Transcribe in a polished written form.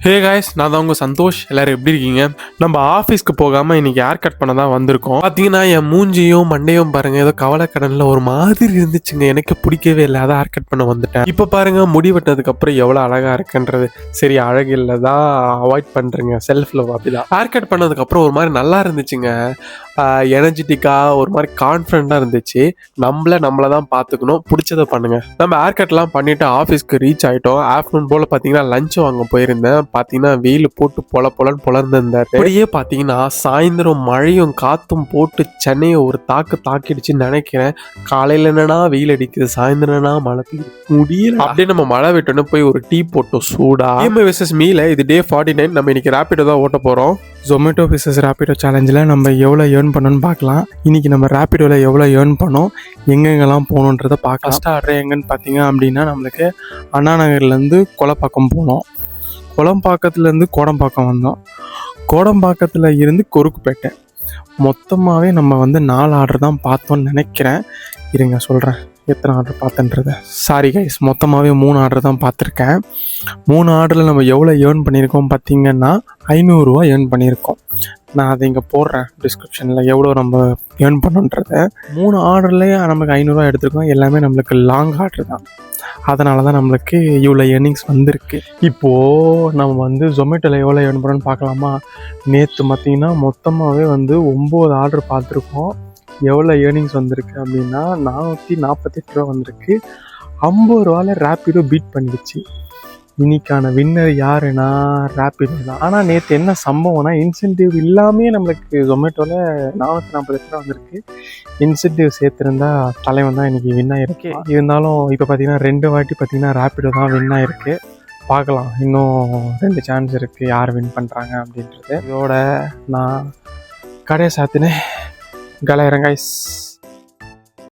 Hey guys, நான் தான் உங்கள் சந்தோஷ். எல்லோரும் எப்படி இருக்கீங்க? நம்ம ஆஃபீஸ்க்கு போகாமல் இன்றைக்கி ஹேர் கட் பண்ண தான் வந்திருக்கோம். பார்த்தீங்கன்னா என் மூஞ்சியும் மண்டையும் பாருங்கள், ஏதோ கவலைக்கடனில் ஒரு மாதிரி இருந்துச்சுங்க. எனக்கு பிடிக்கவே இல்லை, அதான் ஹேர் கட் பண்ண வந்துட்டேன். இப்போ பாருங்கள், முடி வெட்டினதுக்கப்புறம் எவ்வளோ அழகாக இருக்குன்றது. சரி, அழகு இல்லை தான் அவாய்ட் பண்ணுறேங்க, செல்ஃப் லவ் அப்படி தான். ஹேர் கட் பண்ணதுக்கப்புறம் ஒரு மாதிரி நல்லா இருந்துச்சுங்க. எனர்ஜெட்டிக்காக ஒரு மாதிரி கான்ஃபிடண்ட்டாக இருந்துச்சு. நம்மளை தான் பார்த்துக்கணும், பிடிச்சதை பண்ணுங்கள். நம்ம ஹேர் கட்லாம் பண்ணிவிட்டு ஆஃபீஸ்க்கு ரீச் ஆகிட்டோம். ஆஃப்டர்நூன் போல் பார்த்தீங்கன்னா லஞ்ச் வாங்க போயிருந்தேன். பார்த்தீங்கன்னா வெயில் போட்டு பொலன்னு பொலர்ந்துருந்தார். அப்படியே பார்த்தீங்கன்னா சாயந்தரம் மழையும் காற்றும் போட்டு சென்னையை ஒரு தாக்கிடுச்சுன்னு நினைக்கிறேன். காலையில் என்னன்னா வெயில் அடிக்குது, சாயந்தரம் என்னன்னா மழை பெய்யுது, முடியல. அப்படியே நம்ம மழை விட்டோன்னு போய் ஒரு டீ போட்டோம் சூடா. EMI vs மீல இது டே 49. நம்ம இன்னைக்கு ரேபிடோ தான் ஓட்ட போகிறோம். ஜொமேட்டோ vs ரேபிடோ சேலஞ்சில் நம்ம எவ்வளோ ஏர்ன் பண்ணோன்னு பார்க்கலாம். இன்றைக்கி நம்ம ரேபிடோவில் எவ்வளோ ஏர்ன் பண்ணோம், எங்கெங்கெல்லாம் போகணுன்றதை பார்க்கலாம். ஃபஸ்ட்டு ஆர்டர் எங்கன்னு பார்த்தீங்க அப்படின்னா நம்மளுக்கு அண்ணா நகர்லேருந்து கொலப்பாக்கம் போனோம். கொலம்பாக்கத்துலேருந்து கோடம்பாக்கம் வந்தோம். கோடம்பாக்கத்தில் இருந்து கொருக்குப்பேட்டை. மொத்தமாகவே நம்ம 4 ஆர்டர் தான் பார்த்தோன்னு நினைக்கிறேன். இருங்க சொல்கிறேன் எத்தனை ஆர்டர் பார்த்தேன்றதை. சாரி கைஸ், மொத்தமாகவே 3 ஆர்டர் தான் பார்த்துருக்கேன். 3 ஆர்டரில் நம்ம எவ்வளோ ஏர்ன் பண்ணியிருக்கோம் பார்த்தீங்கன்னா 500 ரூபா ஏர்ன் பண்ணியிருக்கோம். நான் அதை இங்கே போடுறேன் டிஸ்கிரிப்ஷனில் எவ்வளோ நம்ம ஏர்ன் பண்ணோன்றதை. 3 ஆர்டர்லேயே நமக்கு 500 ரூபா எடுத்துருக்கோம். எல்லாமே நம்மளுக்கு லாங் ஆர்டர் தான். அதனால தான் நம்மளுக்கு இவ்வளோ ஏர்னிங்ஸ் வந்திருக்கு. இப்போது நம்ம ஜொமேட்டோவில் எவ்வளோ ஏர்ன் பண்ணோன்னு பார்க்கலாமா. நேற்று பார்த்திங்கன்னா மொத்தமாகவே 9 ஆர்டர் பார்த்துருக்கோம். எவ்வளோ ஏர்னிங்ஸ் வந்திருக்கு அப்படின்னா 448 ரூபா வந்திருக்கு. 50 ரூபாவில் ரேபிடோ பீட் பண்ணிடுச்சு. இன்னைக்கான வின்னர் யாருன்னா ரேபிடோ தான். ஆனால் நேற்று என்ன சம்பவம்னா, இன்சென்டிவ் இல்லாமே நம்மளுக்கு ஜொமேட்டோவில் 448 ரூபா வந்திருக்கு. இன்சென்டிவ் சேர்த்துருந்தா தலைவன் தான் இன்றைக்கி வின் ஆகிருக்கு. இருந்தாலும் இப்போ பார்த்தீங்கன்னா 2 வாட்டி பார்த்தீங்கன்னா ரேபிடோ தான் வின் ஆகிருக்கு. பார்க்கலாம், இன்னும் 2 சான்ஸ் இருக்குது யார் வின் பண்ணுறாங்க அப்படின்றது. இதோட நான் கடையை சாத்தினேன். கலையரங்காய்ஸ்.